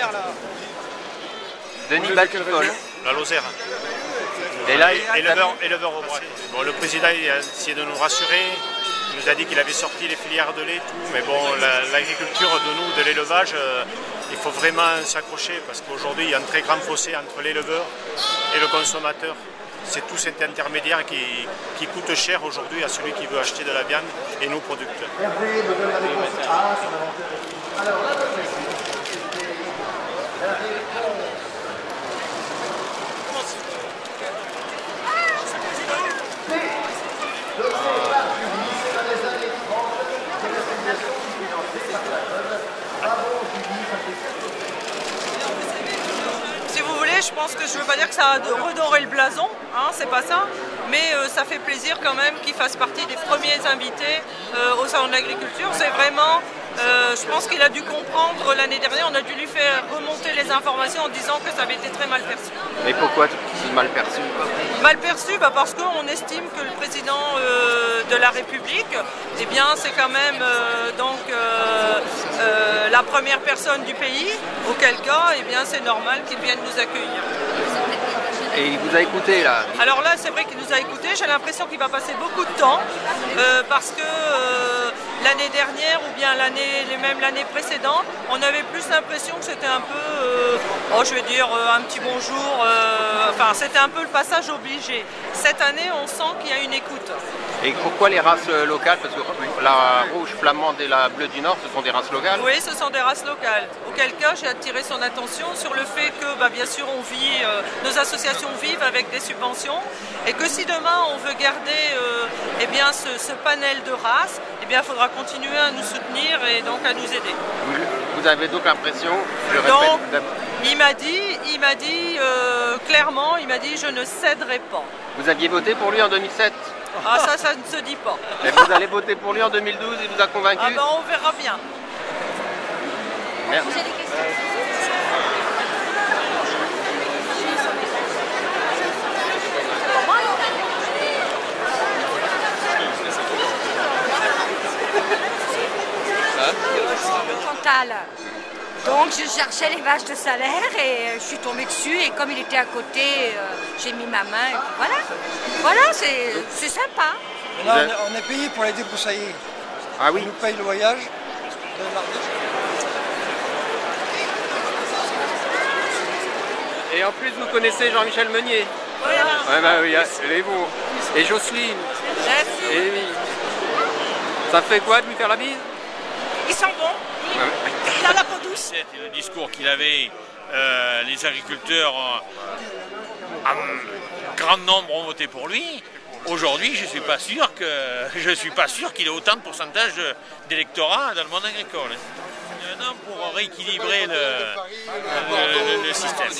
hier là. Denis Batifol. La Lozère. Et là, éleveur au bras. Bon, le président il a essayé de nous rassurer. Il nous a dit qu'il avait sorti les filières de lait, tout. Mais bon, l'agriculture de nous, de l'élevage, il faut vraiment s'accrocher parce qu'aujourd'hui, il y a un très grand fossé entre l'éleveur et le consommateur. C'est tout cet intermédiaire qui coûte cher aujourd'hui à celui qui veut acheter de la viande et nos producteurs. Si vous voulez, je pense que je ne veux pas dire que ça a redoré le blason, hein, c'est pas ça, mais ça fait plaisir quand même qu'il fasse partie des premiers invités au salon de l'agriculture. C'est vraiment, je pense qu'il a dû comprendre l'année dernière, on a dû lui faire remonter les informations en disant que ça avait été très mal perçu. mais pourquoi c'est mal perçu? Mal perçu parce qu'on estime que le président de la République, eh bien, c'est quand même la première personne du pays, auquel cas, eh bien, c'est normal qu'il vienne nous accueillir. Et il vous a écouté là? Alors là, c'est vrai qu'il nous a écoutés. J'ai l'impression qu'il va passer beaucoup de temps parce que l'année dernière ou bien même l'année précédente, on avait plus l'impression que c'était un peu, je vais dire, un petit bonjour. Enfin, c'était un peu le passage obligé. Cette année, on sent qu'il y a une écoute. Et pourquoi les races locales? Parce que la rouge flamande et la bleue du Nord, ce sont des races locales? Oui, ce sont des races locales. Auquel cas, j'ai attiré son attention sur le fait que, bien sûr, on vit, nos associations vivent avec des subventions et que si demain on veut garder eh bien, ce panel de races, eh bien, il faudra continuer à nous soutenir et donc à nous aider. Vous avez donc l'impression, Donc, il m'a dit clairement, il m'a dit je ne céderai pas. vous aviez voté pour lui en 2007? Ah ça ne se dit pas. Et vous allez voter pour lui en 2012, il vous a convaincu? Ah ben on verra bien. Merci. Chantal. Donc je cherchais les vaches de salaire et je suis tombée dessus et comme il était à côté, j'ai mis ma main et puis voilà. Voilà, c'est sympa. Mais là, on est payé pour les débroussailler. Ah oui? On nous paye le voyage. Et en plus, vous connaissez Jean-Michel Meunier? Voilà. Ouais, bah oui, et vous? Et Jocelyne? Merci. Et oui. Ça fait quoi de lui faire la bise? Ils sont bons. Il a la peau douce. C'était le discours qu'il avait, les agriculteurs, en grand nombre ont voté pour lui. Aujourd'hui, je ne suis pas sûr qu'il ait autant de pourcentage d'électorat dans le monde agricole. Non, pour rééquilibrer le système.